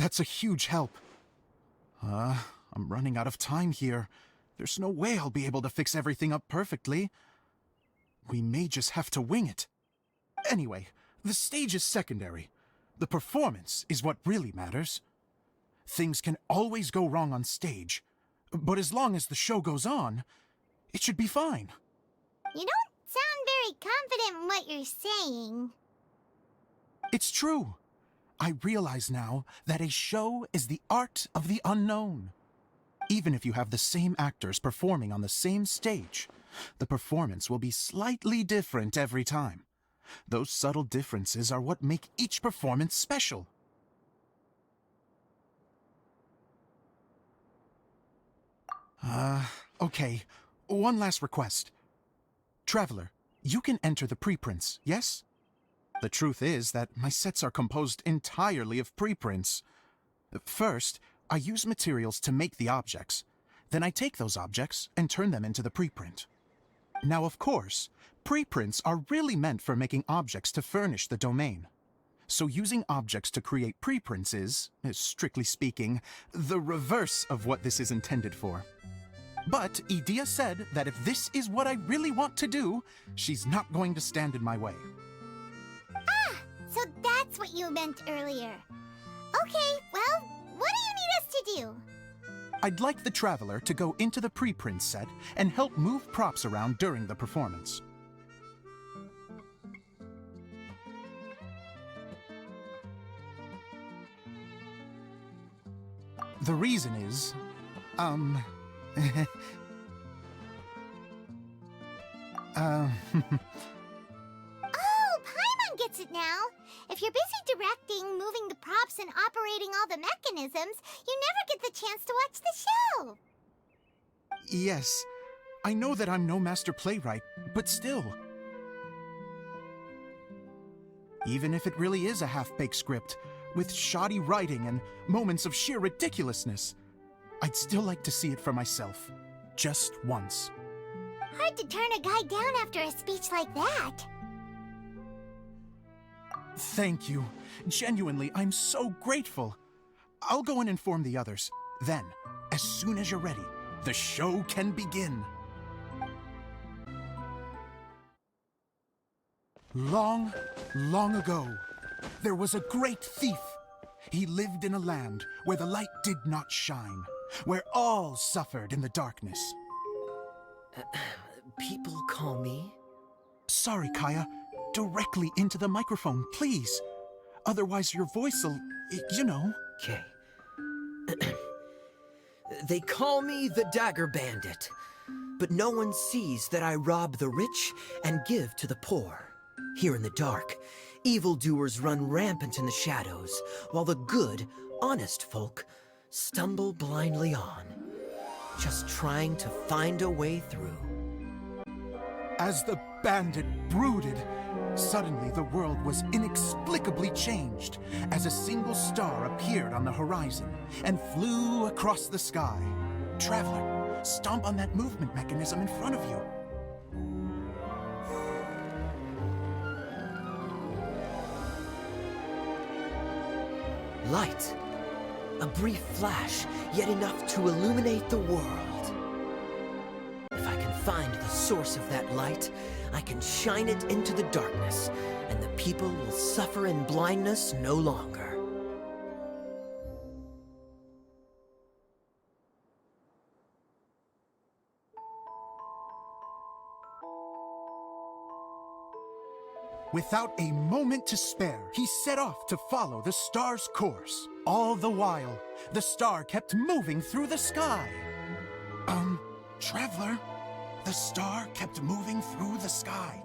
That's a huge help. I'm running out of time here. There's no way I'll be able to fix everything up perfectly. We may just have to wing it. Anyway, the stage is secondary. The performance is what really matters. Things can always go wrong on stage, but as long as the show goes on, it should be fine. You don't sound very confident in what you're saying. It's true. I realize now that a show is the art of the unknown. Even if you have the same actors performing on the same stage, the performance will be slightly different every time. Those subtle differences are what make each performance special. Okay. One last request. Traveler, you can enter the preprints, yes? The truth is that my sets are composed entirely of preprints. First, I use materials to make the objects. Then I take those objects and turn them into the preprint. Now, of course, preprints are really meant for making objects to furnish the domain. So using objects to create preprints is, strictly speaking, the reverse of what this is intended for. But Edea said that if this is what I really want to do, she's not going to stand in my way. So that's what you meant earlier. Okay, well, what do you need us to do? I'd like the Traveler to go into the preprint set and help move props around during the performance. The reason is, Oh, Paimon gets it now. If you're busy directing, moving the props, and operating all the mechanisms, you never get the chance to watch the show. Yes, I know that I'm no master playwright, but still. Even if it really is a half-baked script, with shoddy writing and moments of sheer ridiculousness, I'd still like to see it for myself, just once. Hard to turn a guy down after a speech like that. Thank you. Genuinely, I'm so grateful. I'll go and inform the others. Then, as soon as you're ready, the show can begin. Long, long ago, there was a great thief. He lived in a land where the light did not shine, where all suffered in the darkness. People call me? Sorry, Kaya. Directly into the microphone, please. Otherwise your voice'll, you know. Okay. They call me the Dagger Bandit, but no one sees that I rob the rich and give to the poor. Here in the dark, evildoers run rampant in the shadows, while the good, honest folk stumble blindly on, just trying to find a way through. As the bandit brooded, suddenly the world was inexplicably changed as a single star appeared on the horizon and flew across the sky. Traveler, stomp on that movement mechanism in front of you. Light. A brief flash, yet enough to illuminate the world. If I can find the source of that light, I can shine it into the darkness, and the people will suffer in blindness no longer. Without a moment to spare, he set off to follow the star's course. All the while, the star kept moving through the sky. Traveler, the star kept moving through the sky.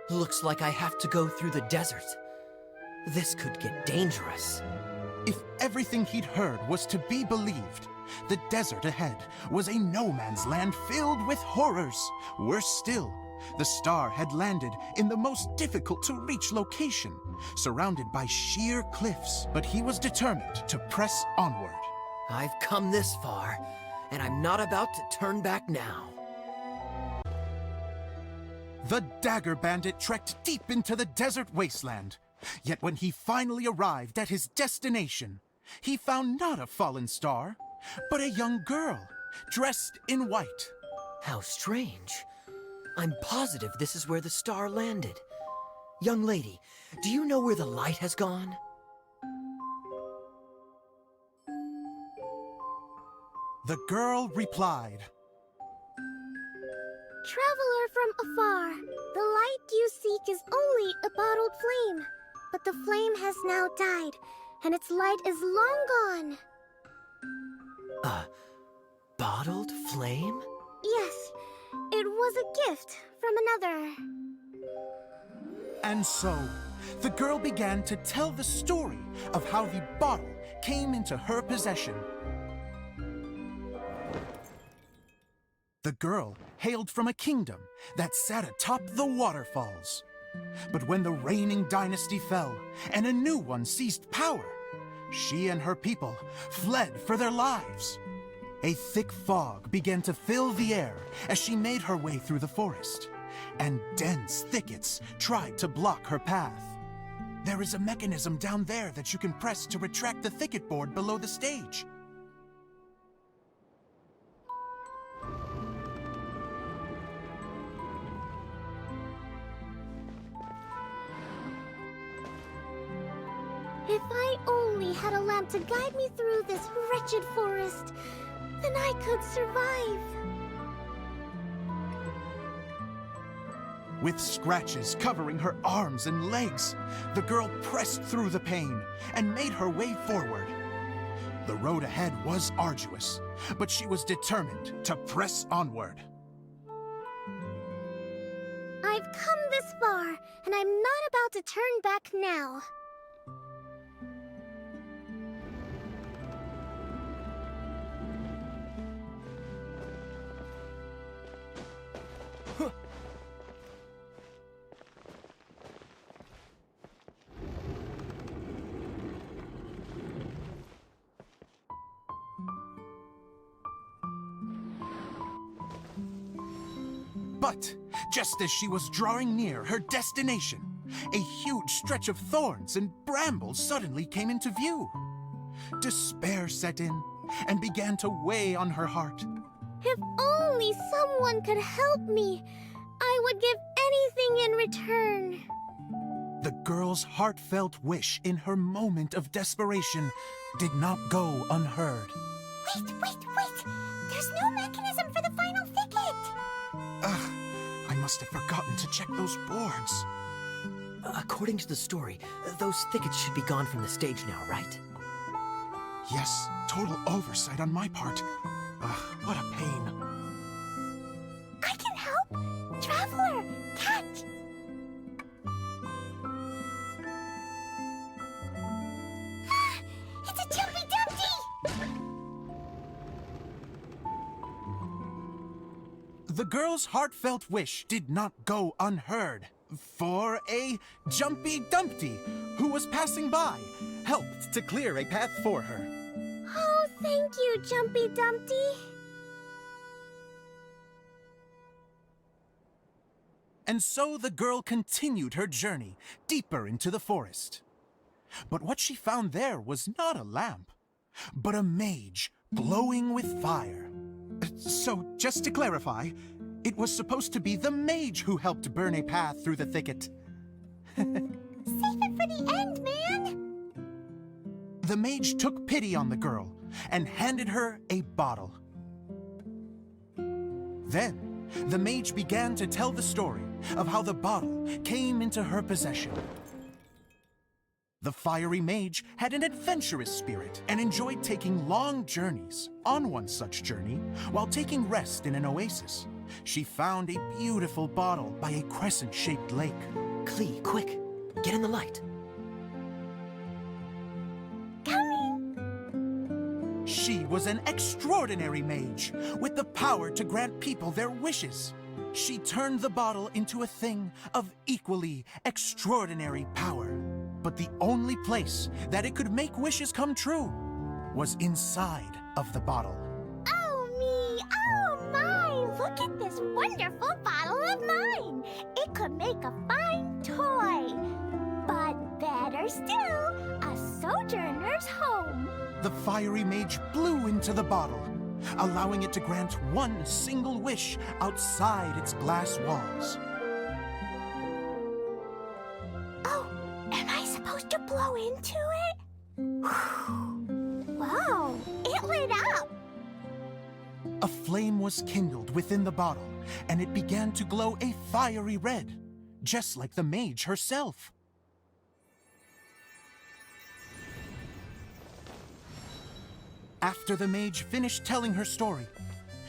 Looks like I have to go through the desert. This could get dangerous. If everything he'd heard was to be believed, the desert ahead was a no-man's land filled with horrors. Worse still, The star had landed in the most difficult-to-reach location, surrounded by sheer cliffs, but he was determined to press onward. I've come this far, and I'm not about to turn back now. The Dagger Bandit trekked deep into the desert wasteland. Yet when he finally arrived at his destination, he found not a fallen star, but a young girl, dressed in white. How strange. I'm positive this is where the star landed. Young lady, do you know where the light has gone? The girl replied, Traveler from afar, the light you seek is only a bottled flame. But the flame has now died, and its light is long gone. A bottled flame? Yes, it was a gift from another. And so, the girl began to tell the story of how the bottle came into her possession. The girl hailed from a kingdom that sat atop the waterfalls. But when the reigning dynasty fell and a new one seized power, she and her people fled for their lives. A thick fog began to fill the air as she made her way through the forest, and dense thickets tried to block her path. There is a mechanism down there that you can press to retract the thicket board below the stage. If I only had a lamp to guide me through this wretched forest, then I could survive. With scratches covering her arms and legs, the girl pressed through the pain and made her way forward. The road ahead was arduous, but she was determined to press onward. I've come this far, and I'm not about to turn back now. But just as she was drawing near her destination, a huge stretch of thorns and brambles suddenly came into view. Despair set in and began to weigh on her heart. If only someone could help me, I would give anything in return. The girl's heartfelt wish in her moment of desperation did not go unheard. Wait! There's no mechanism for the final thicket! Ugh, I must have forgotten to check those boards. According to the story, those thickets should be gone from the stage now, right? Yes, total oversight on my part. Ugh, what a pain. I can help! Traveler! Catch! It's a Jumpy Dumpty! The girl's heartfelt wish did not go unheard, for a Jumpy Dumpty who was passing by helped to clear a path for her. Oh, thank you, Jumpy Dumpty. And so the girl continued her journey deeper into the forest. But what she found there was not a lamp, but a mage glowing with fire. So, just to clarify, it was supposed to be the mage who helped burn a path through the thicket. Save it for the end, man! The mage took pity on the girl and handed her a bottle. Then, the mage began to tell the story of how the bottle came into her possession. The fiery mage had an adventurous spirit and enjoyed taking long journeys. On one such journey, while taking rest in an oasis, she found a beautiful bottle by a crescent-shaped lake. Klee, quick, get in the light. She was an extraordinary mage with the power to grant people their wishes. she turned the bottle into a thing of equally extraordinary power. But the only place that it could make wishes come true was inside of the bottle. Oh me, oh my, look at this wonderful bottle of mine. It could make a fine toy. But better still, a sojourner's home. The fiery mage blew into the bottle, allowing it to grant one single wish outside its glass walls. Oh, am I supposed to blow into it? Whoa, it lit up. A flame was kindled within the bottle, and it began to glow a fiery red, just like the mage herself. After the mage finished telling her story,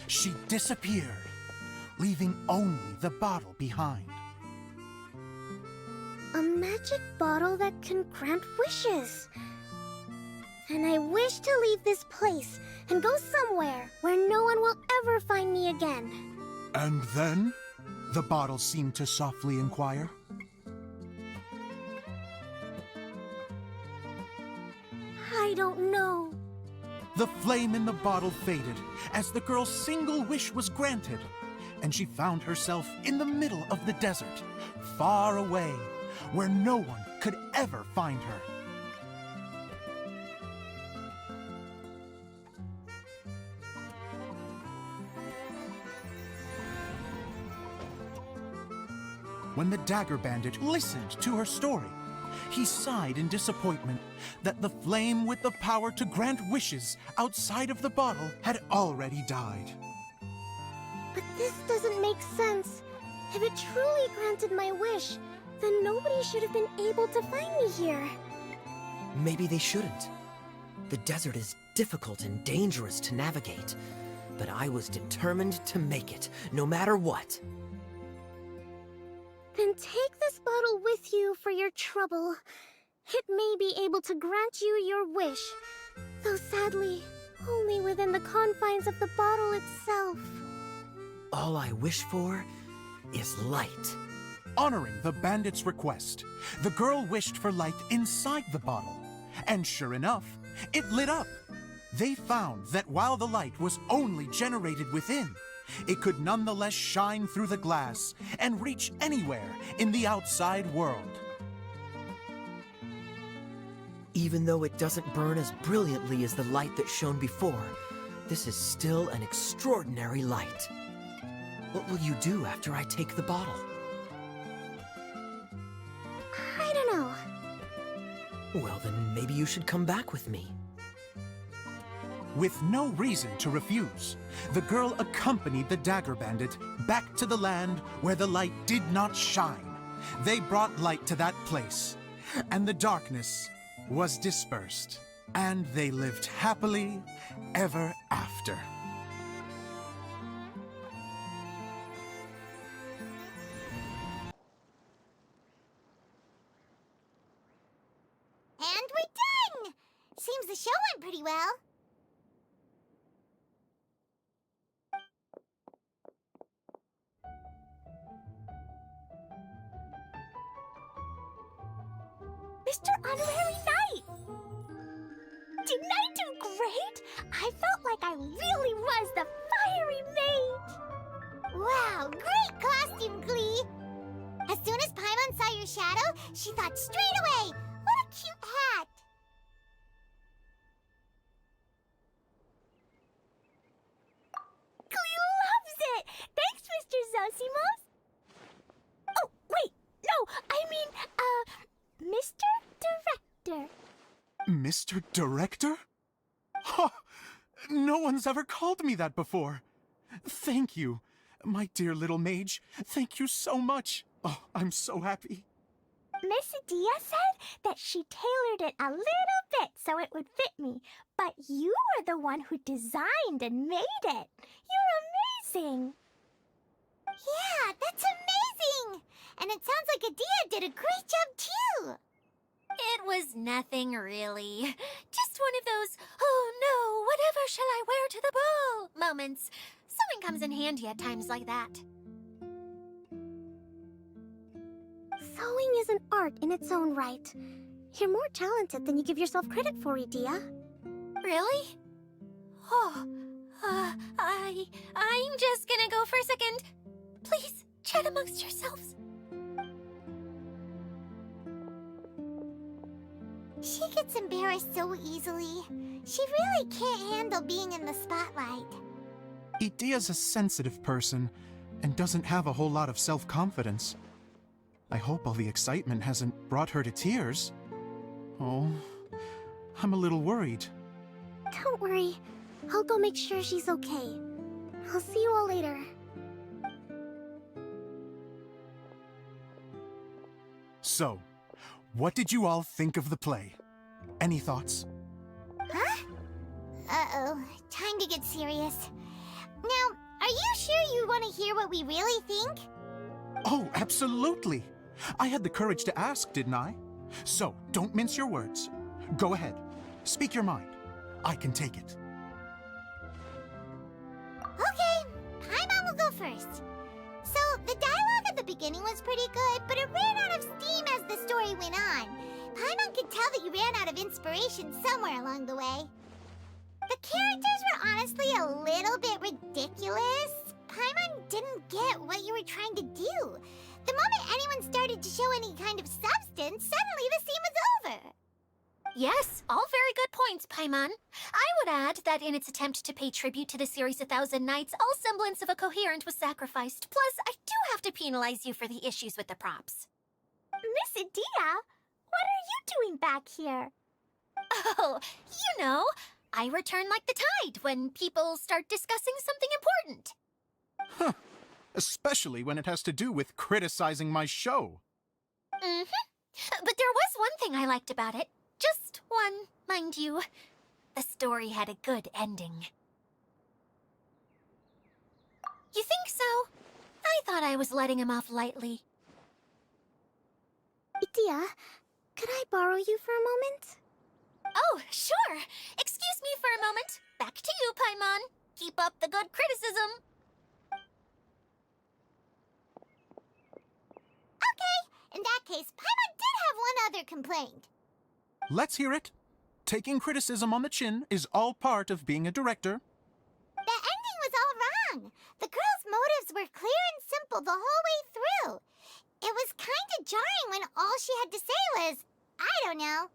she disappeared, leaving only the bottle behind. A magic bottle that can grant wishes. And I wish to leave this place and go somewhere where no one will ever find me again. And then? The bottle seemed to softly inquire. I don't know. The flame in the bottle faded as the girl's single wish was granted, and she found herself in the middle of the desert, far away, where no one could ever find her. When the Dagger Bandit listened to her story, he sighed in disappointment that the flame with the power to grant wishes outside of the bottle had already died. But this doesn't make sense. If it truly granted my wish, then nobody should have been able to find me here. Maybe they shouldn't. The desert is difficult and dangerous to navigate, but I was determined to make it, no matter what. Then take this bottle with you for your trouble. It may be able to grant you your wish, though sadly, only within the confines of the bottle itself. All I wish for is light. Honoring the bandit's request, the girl wished for light inside the bottle, and sure enough, it lit up. They found that while the light was only generated within, it could nonetheless shine through the glass and reach anywhere in the outside world. Even though it doesn't burn as brilliantly as the light that shone before, this is still an extraordinary light. What will you do after I take the bottle? I don't know. Well, then maybe you should come back with me. With no reason to refuse, the girl accompanied the Dagger Bandit back to the land where the light did not shine. They brought light to that place, and the darkness was dispersed, and they lived happily ever after. And we're done! Seems the show went pretty well. Mr. Honorary Knight! Didn't I do great? I felt like I really was the fiery mage! Wow, great costume, Glee! As soon as Paimon saw your shadow, she thought straight away, what a cute hat! Glee loves it! Thanks, Mr. Zosimos! Oh, wait, no, I mean, Mr. Director. Mr. Director? Ha! No one's ever called me that before. Thank you, my dear little mage. Thank you so much. Oh, I'm so happy. Miss Adia said that she tailored it a little bit so it would fit me, but you were the one who designed and made it. You're amazing. Yeah, that's amazing. And it sounds like Adia did a great job too. It was nothing really. Just one of those, oh no, whatever shall I wear to the ball moments. Sewing comes in handy at times like that. Sewing is an art in its own right. You're more talented than you give yourself credit for, Edea. Really? Oh, I'm just gonna go for a second. Please, chat amongst yourselves. She gets embarrassed so easily. She really can't handle being in the spotlight. Edea's a sensitive person and doesn't have a whole lot of self-confidence. I hope all the excitement hasn't brought her to tears. Oh, I'm a little worried. Don't worry. I'll go make sure she's okay. I'll see you all later. So, what did you all think of the play? Any thoughts? Huh? Uh-oh. Time to get serious. Now, are you sure you want to hear what we really think? Oh, absolutely! I had the courage to ask, didn't I? So, don't mince your words. Go ahead. Speak your mind. I can take it. Okay, Paimon will go first. So, the dialogue at the beginning was pretty good, but it ran out of steam as the story went on. Paimon could tell that you ran out of inspiration somewhere along the way. The characters were honestly a little bit ridiculous. Paimon didn't get what you were trying to do. The moment anyone started to show any kind of substance, suddenly the scene was over. Yes, all very good points, Paimon. I would add that in its attempt to pay tribute to the series 1,000 Nights, all semblance of a coherent was sacrificed. Plus, I do have to penalize you for the issues with the props. Miss Edea, what are you doing back here? Oh, you know, I return like the tide when people start discussing something important. Huh. Especially when it has to do with criticizing my show. Mm-hmm. But there was one thing I liked about it. Just one, mind you. The story had a good ending. You think so? I thought I was letting him off lightly. Edea, could I borrow you for a moment? Oh, sure. Excuse me for a moment. Back to you, Paimon. Keep up the good criticism. Okay, in that case, Paimon did have one other complaint. Let's hear it. Taking criticism on the chin is all part of being a director. The ending was all wrong. The girl's motives were clear and simple the whole way through. It was kind of jarring when all she had to say was, I don't know.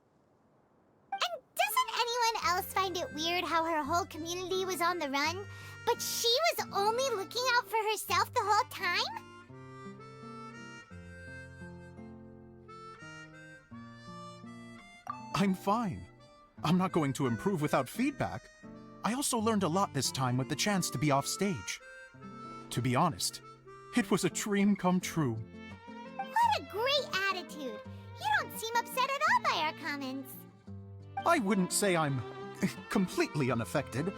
And doesn't anyone else find it weird how her whole community was on the run, but she was only looking out for herself the whole time? I'm fine. I'm not going to improve without feedback. I also learned a lot this time with the chance to be off stage. To be honest, it was a dream come true. What a great attitude. You don't seem upset at all by our comments. I wouldn't say I'm completely unaffected,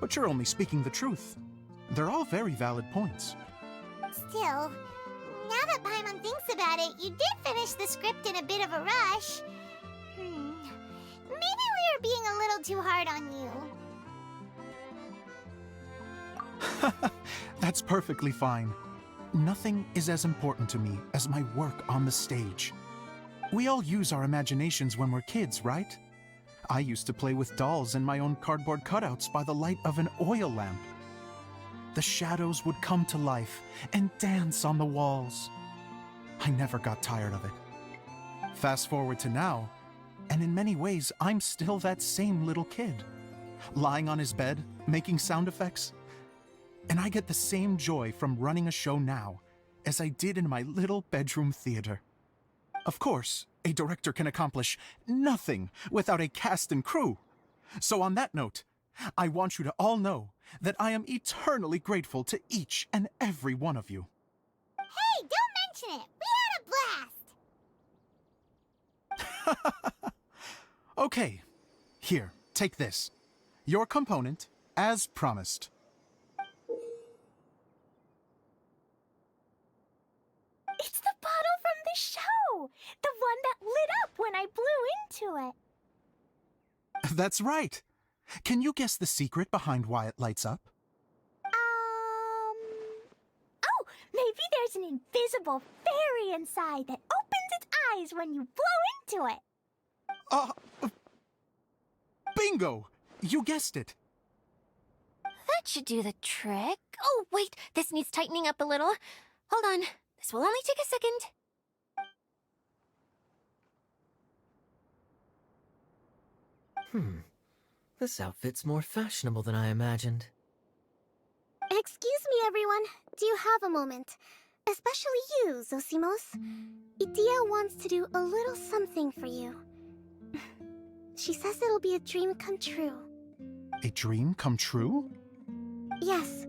but you're only speaking the truth. They're all very valid points. Still, now that Paimon thinks about it, you did finish the script in a bit of a rush. Maybe we were being a little too hard on you. That's perfectly fine. Nothing is as important to me as my work on the stage. We all use our imaginations when we're kids, right? I used to play with dolls and my own cardboard cutouts by the light of an oil lamp. The shadows would come to life and dance on the walls. I never got tired of it. Fast forward to now, and in many ways, I'm still that same little kid, lying on his bed, making sound effects. And I get the same joy from running a show now as I did in my little bedroom theater. Of course, a director can accomplish nothing without a cast and crew. So on that note, I want you to all know that I am eternally grateful to each and every one of you. Hey, don't mention it. We had a blast. Okay, here, take this. Your component, as promised. It's the bottle from the show! The one that lit up when I blew into it. That's right. Can you guess the secret behind why it lights up? Oh, maybe there's an invisible fairy inside that flies when you blow into it. Uh, bingo! You guessed it. That should do the trick. Oh, wait, this needs tightening up a little. Hold on, this will only take a second. This outfit's more fashionable than I imagined. Excuse me, everyone. Do you have a moment? Especially you, Zosimos. Itia wants to do a little something for you. She says it'll be a dream come true. A dream come true? Yes.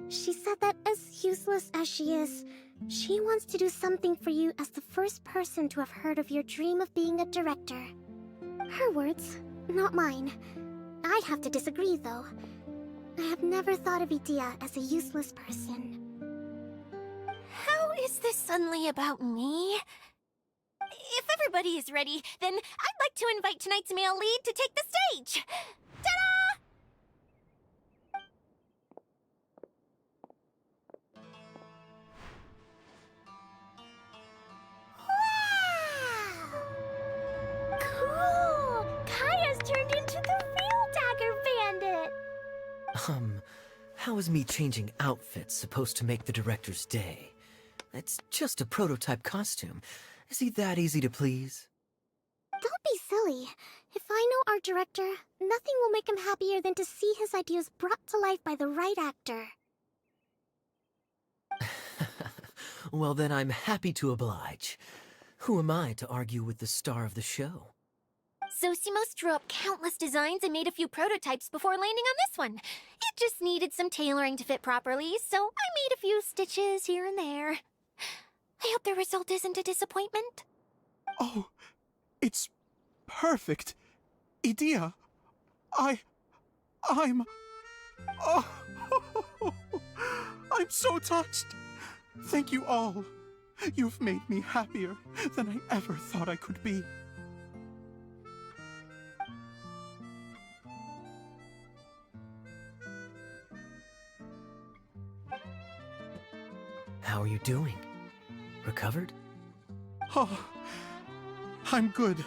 She said that as useless as she is, she wants to do something for you as the first person to have heard of your dream of being a director. Her words, not mine. I'd have to disagree, though. I have never thought of Itia as a useless person. How is this suddenly about me? If everybody is ready, then I'd like to invite tonight's male lead to take the stage. Ta-da! Wow! Cool! Kaya's turned into the real Dagger Bandit! How is me changing outfits supposed to make the director's day? It's just a prototype costume. Is he that easy to please? Don't be silly. If I know our director, nothing will make him happier than to see his ideas brought to life by the right actor. Well, then I'm happy to oblige. Who am I to argue with the star of the show? Zosimos drew up countless designs and made a few prototypes before landing on this one. It just needed some tailoring to fit properly, so I made a few stitches here and there. I hope the result isn't a disappointment. Oh, it's perfect. Idia, I'm... Oh, I'm so touched. Thank you all. You've made me happier than I ever thought I could be. How are you doing? Recovered? Oh, I'm good.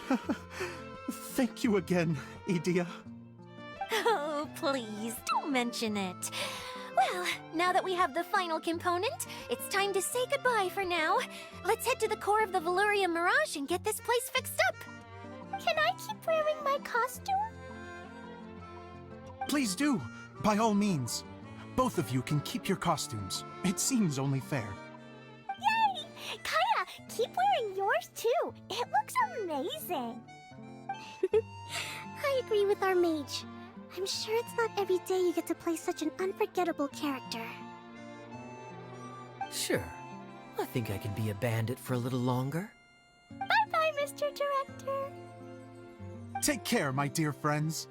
Thank you again, Idia. Oh, please, don't mention it. Well, now that we have the final component, it's time to say goodbye for now. Let's head to the core of the Veluria Mirage and get this place fixed up. Can I keep wearing my costume? Please do, by all means. Both of you can keep your costumes. It seems only fair. Yay! Kaya, keep wearing yours too. It looks amazing. I agree with our mage. I'm sure it's not every day you get to play such an unforgettable character. Sure. I think I can be a bandit for a little longer. Bye-bye, Mr. Director. Take care, my dear friends.